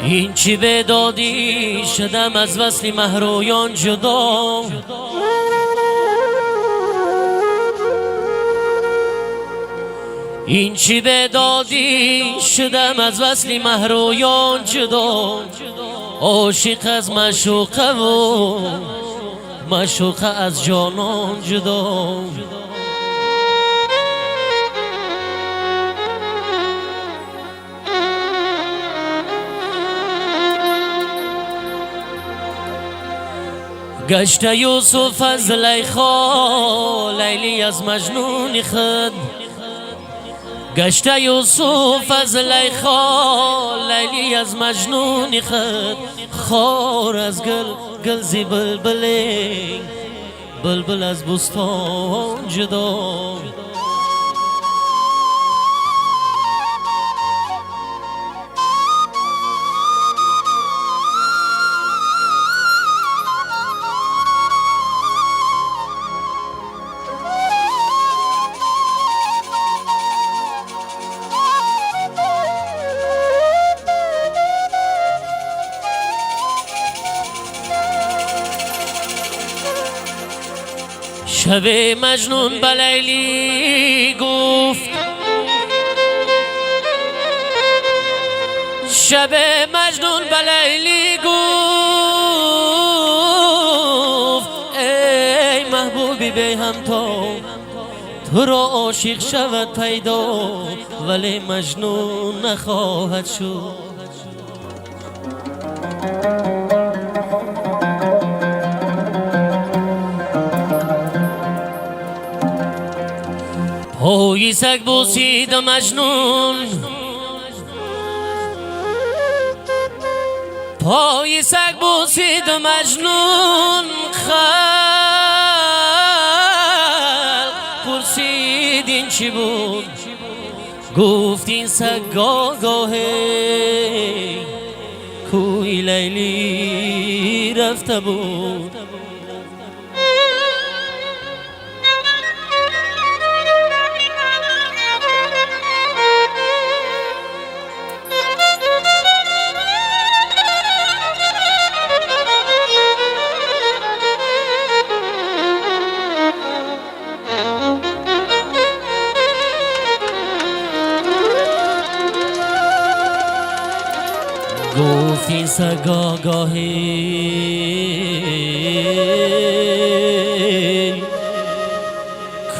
این چی به دادی شدم از وصل مهرویان جدا. این چی به دادی شدم از وصل مهرویان جدا. عاشق از معشوقه و معشوقه از جانان جدا. گشت یوسف از زلیخا لیلی از مجنون خود. گشت یوسف از زلیخا لیلی از مجنون خود. خار از گل زی بلبلی بلبل از بستان جدا. شب مجنون به لیلی گفت. شب مجنون به لیلی گفت ای محبوبی بی همتا تو را عاشق شود پیدا ولی مجنون نخواهد شد. پای سگ بوسید مجنون. پای سگ بوسید مجنون. خلق پرسید این چی بود. گفت این سگ آگاهی کوی لیلی رفته بود. گفت این سگ آگاهی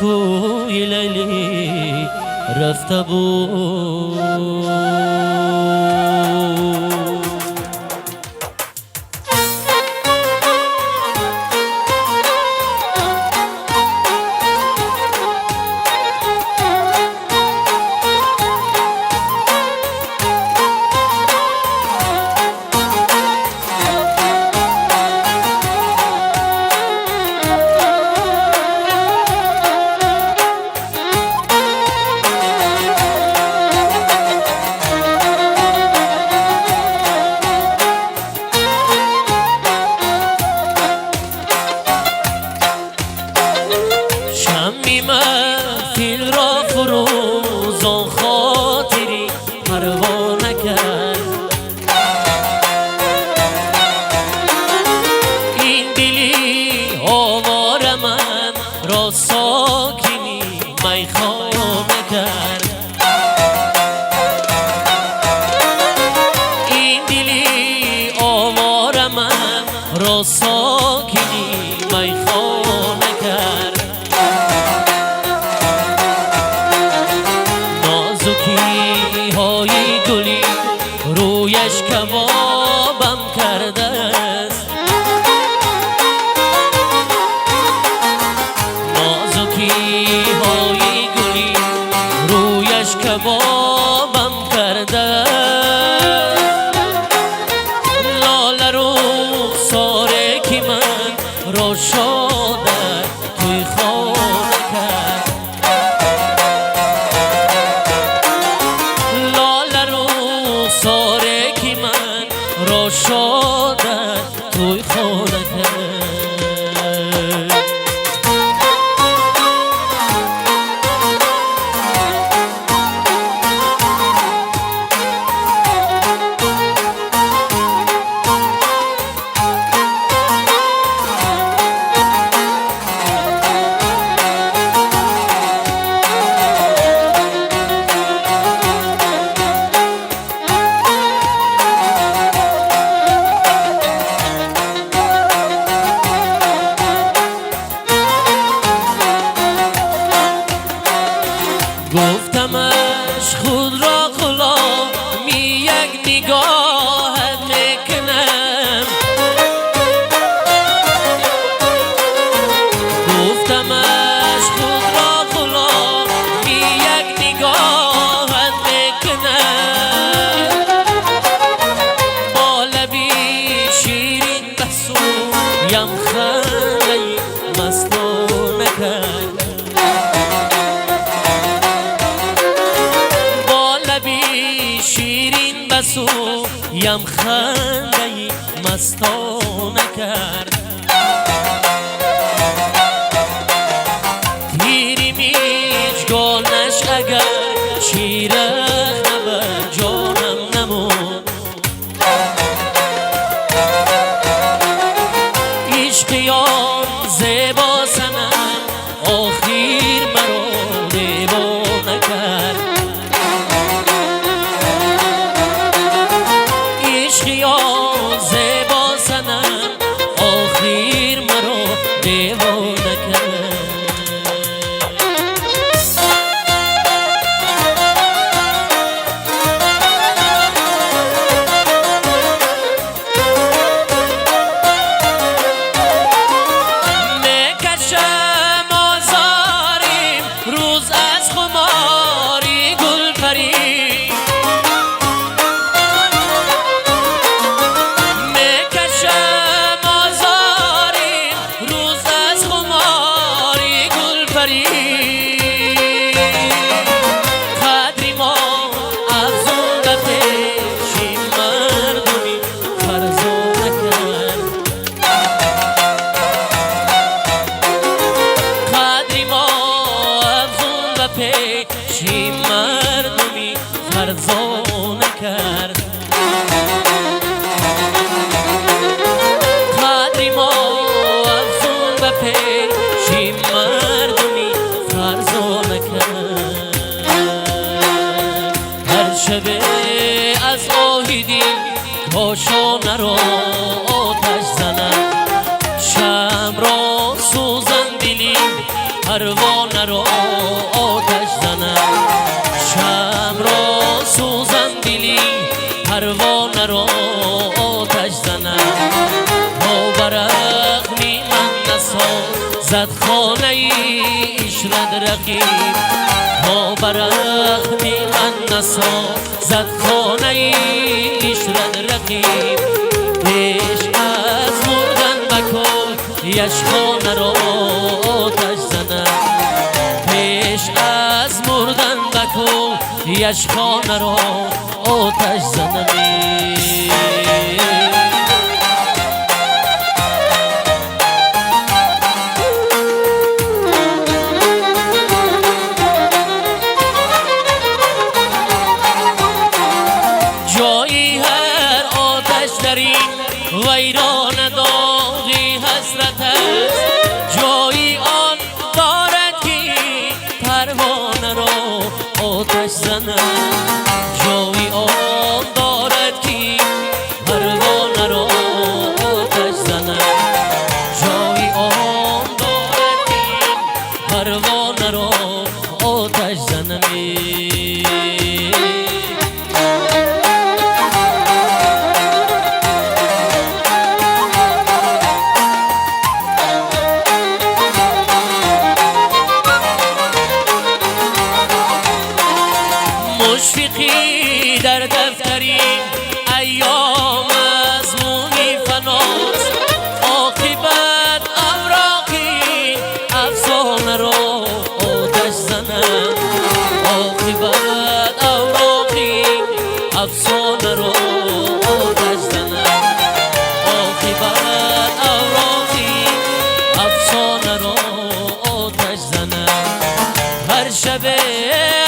کوی لیلی رفته بود. محفل را فروز و خاطری پروانه کرد. این دلی آوار من را ساکنی میخانه کرد. این دلی آوار من را ساکنی میخانه کرد. های گلی رویش کبابم کرده است. نازکی های گلی رویش کبابم کرده است. لاله رو ساره که من را شاده توی خانه کرد. ساره کی من را شاده توی خانه کرد. گفتمش خود را غلامی یک نگاهت میکنم، گفتمش خود را غلامی یک نگاهت میکنم، با لبی شیرین بسویم خنده مستانه کرد، شیرین بسویم خنده مستانه کرد، تیری میچگانش اگر شیرخ نبر جانم نمود، عشقیان زیبا سنم آخیر مرا دیوانه کرد، عشقیان زیبا سنم آخیر مرا دیوانه کرد. میکشم آزاریم روز از خماری گل پرید، قدری ما افزون به پیشی مردمی فرزانه کرد، قدری ما افزون به پیشی مردمی فرزانه کرد، قدری ما افزون به پیشی مردمی فرزانه کرد. هر شب از آهی دل کاشانه را آتش زنم، شمع را سوزن دلی پروانه را آتش زنم، شمع را سوزن دلی پروانه را آتش زنم، با برقمی من نسازد خانه عشرت رقیب، با برقمی من نسازد خانه عشرت رقیب، پیش از مردن بکن یشخانه را آتش زنم، پیش از مردن بکن یشخانه را آتش زنم. جایی هر آتش درین ویران داغی حسرت است، جایی آن دارد که پروانه را آتش زنم، جایی آن دارد که پروانه را آتش زنم، جایی آن دارد که پروانه را آتش زنم. مشفقی در دفترین ایام مضمونی فناست، عاقبت اوراقی افسانه را آتش زنم، عاقبت اوراقی افسانه را